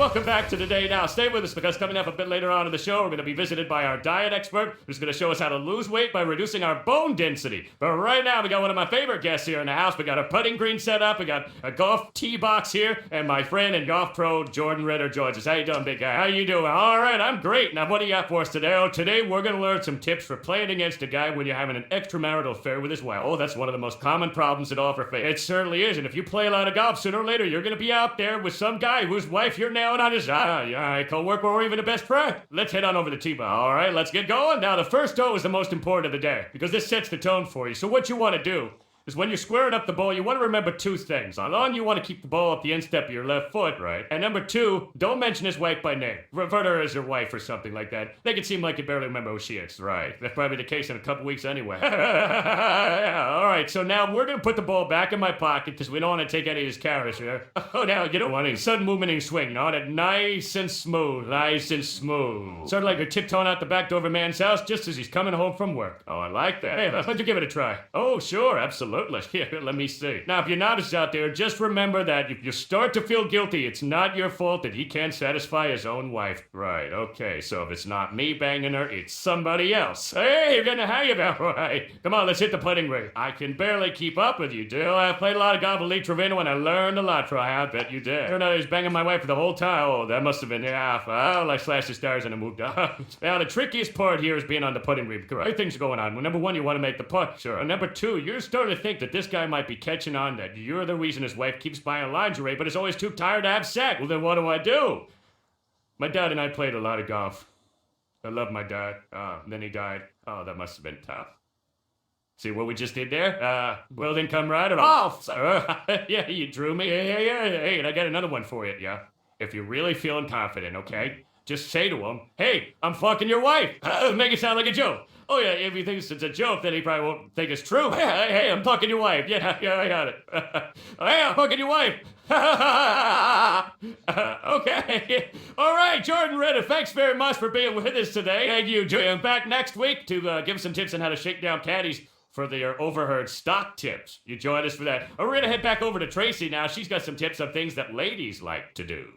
welcome back to Today Now. Stay with us because coming up a bit later on in the show, we're going to be visited by our diet expert who's going to show us how to lose weight by reducing our bone density. But right now, we got one of my favorite guests here in the house. We got our putting green set up, we got a golf tee box here, and my friend and golf pro, Jordan Ritter, joins us. How you doing, big guy? How you doing? All right, I'm great. Now, what do you got for us today? Oh, today we're going to learn some tips for playing against a guy when you're having an extramarital affair with his wife. Oh, that's one of the most common problems that all face. It certainly is, and if you play a lot of golf, sooner or later, you're going to be out there with some guy whose wife you're nailing on his co-worker or even a best friend. Let's head on over the tee bar. All right, let's get going. Now, the first hole is the most important of the day because this sets the tone for you. So what you want to do is when you're squaring up the ball, you want to remember two things. On one, you want to keep the ball at the instep of your left foot, right? And number two, don't mention his wife by name. Refer to her as your wife or something like that. Make it seem like you barely remember who she is, right? That's probably the case in a couple weeks anyway. All right, so now we're going to put the ball back in my pocket because we don't want to take any of his carrots here. Oh, now you don't want any sudden movement and swing. On it nice and smooth, nice and smooth. Sort of like you're tiptoeing out the back door of a man's house just as he's coming home from work. Oh, I like that. Hey, why don't you give it a try? Oh, sure, absolutely. Here, let me see. Now, if you're novice out there, just remember that if you start to feel guilty, it's not your fault that he can't satisfy his own wife. Right, okay, so if it's not me banging her, it's somebody else. Hey, you're gonna hang about, right? Come on, let's hit the putting green. I can barely keep up with you, Dill. I've played a lot of golf with Lee Trevino and I learned a lot, Try. I bet you did. Turned out he was banging my wife for the whole time. Oh, that must have been, well, I slashed the stars and I moved on. Now, the trickiest part here is being on the putting green. Right things are going on. Well, number one, you want to make the putt. Sure. And number two, you're starting to think that this guy might be catching on that you're the reason his wife keeps buying lingerie, but is always too tired to have sex. Well, then what do? My dad and I played a lot of golf. I love my dad. Then he died. Oh, that must have been tough. See what we just did there? Well, then come right off. Yeah, you drew me. Hey, and I got another one for you, yeah? If you're really feeling confident, okay? Just say to him, hey, I'm fucking your wife. Make it sound like a joke. Oh, yeah, if he thinks it's a joke, then he probably won't think it's true. Hey, I'm fucking your wife. Yeah, I got it. Hey, I'm fucking your wife. Okay. All right, Jordan Ritter, thanks very much for being with us today. Thank you, Joey. I'm back next week to give some tips on how to shake down caddies for their overheard stock tips. You join us for that. We're going to head back over to Tracy now. She's got some tips on things that ladies like to do.